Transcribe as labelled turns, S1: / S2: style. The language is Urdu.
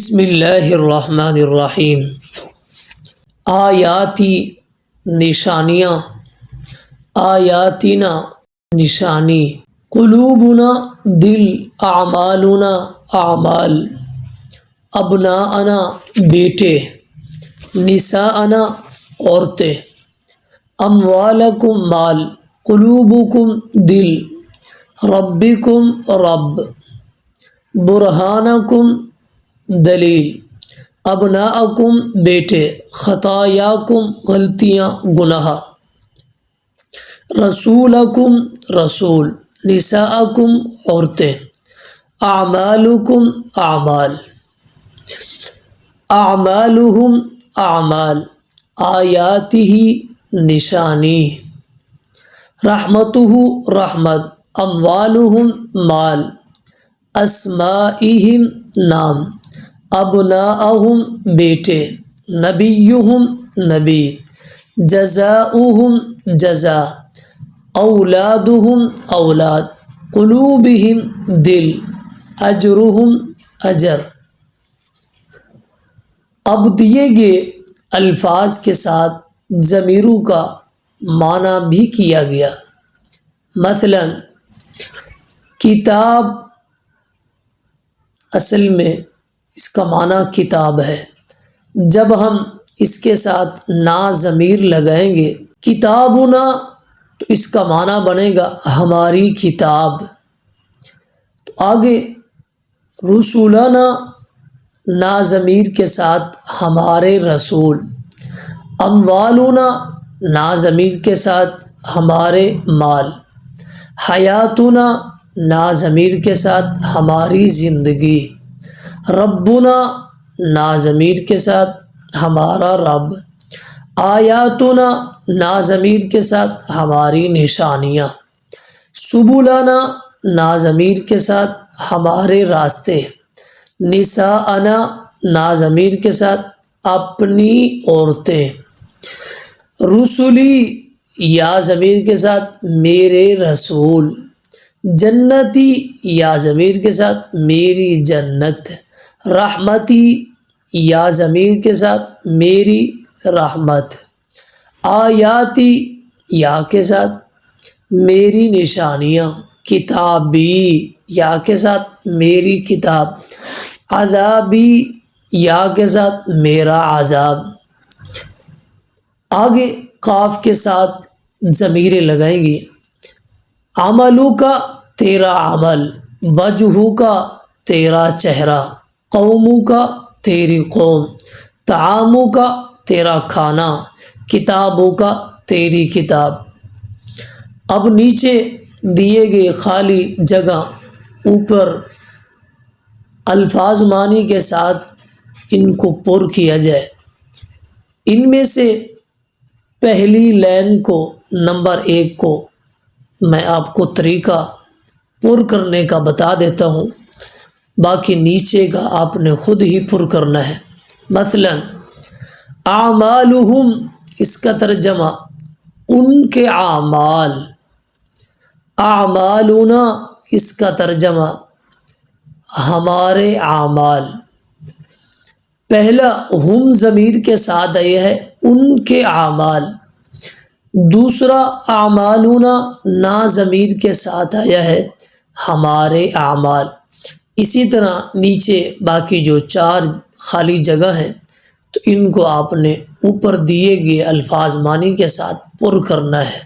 S1: بسم اللہ الرحمن الرحیم۔ آیاتی نشانیاں، آیاتنا نشانی، قلوبنا دل، اعمالنا اعمال، ابناءنا بیٹے، نساءنا عورتیں، اموالکم مال، قلوبکم دل، ربکم رب، برہانکم دلیل، ابناءکم بیٹے، خطایاکم غلطیاں گناہ، رسولکم رسول، نساءکم عورتیں، اعمالکم اعمال، اعمالہم اعمال، آیاتہ نشانی، رحمتہ رحمت، اموالہم مال، اسمائہم نام، ابناءہم بیٹے، نبیہم نبی، جزاؤہم جزا، اولادہم اولاد، قلوبہم دل، اجرہم اجر۔ اب دیے گئے الفاظ کے ساتھ ضمیروں کا معنی بھی کیا گیا۔ مثلا کتاب، اصل میں اس کا معنی کتاب ہے۔ جب ہم اس کے ساتھ نا ضمیر لگائیں گے کتابنا، تو اس کا معنی بنے گا ہماری کتاب۔ تو آگے رسولنا، نا ضمیر کے ساتھ ہمارے رسول، اموالنا، نا ضمیر کے ساتھ ہمارے مال، حیاتنا، نا ضمیر کے ساتھ ہماری زندگی، ربنا، نا ضمیر کے ساتھ ہمارا رب، آیاتنا، نا ضمیر کے ساتھ ہماری نشانیاں، سبلنا، نا ضمیر کے ساتھ ہمارے راستے، نساءنا، نا ضمیر کے ساتھ اپنی عورتیں، رسولی، یا ضمیر کے ساتھ میرے رسول، جنتی، یا ضمیر کے ساتھ میری جنت، رحمتی، یا ضمیر کے ساتھ میری رحمت، آیاتی، یا کے ساتھ میری نشانیاں، کتابی، یا کے ساتھ میری کتاب، عذابی، یا کے ساتھ میرا عذاب۔ آگے قاف کے ساتھ ضمیریں لگائیں گی۔ عملو کا تیرا عمل، وجہو کا تیرا چہرہ، قومو کا تیری قوم، طعامو کا تیرا کھانا، کتابو کا تیری کتاب۔ اب نیچے دیے گئے خالی جگہ اوپر الفاظ معنی کے ساتھ ان کو پر کیا جائے۔ ان میں سے پہلی لائن کو، نمبر 1 کو میں آپ کو طریقہ پر کرنے کا بتا دیتا ہوں، باقی نیچے کا آپ نے خود ہی پر کرنا ہے۔ مثلا اعمالہم، اس کا ترجمہ ان کے اعمال، اعمالنا، اس کا ترجمہ ہمارے اعمال۔ پہلا ہم ضمیر کے ساتھ آیا ہے ان کے اعمال، دوسرا اعمالنا نا ضمیر کے ساتھ آیا ہے ہمارے اعمال۔ اسی طرح نیچے باقی جو 4 خالی جگہ ہیں تو ان کو آپ نے اوپر دیے گئے الفاظ معنی کے ساتھ پر کرنا ہے۔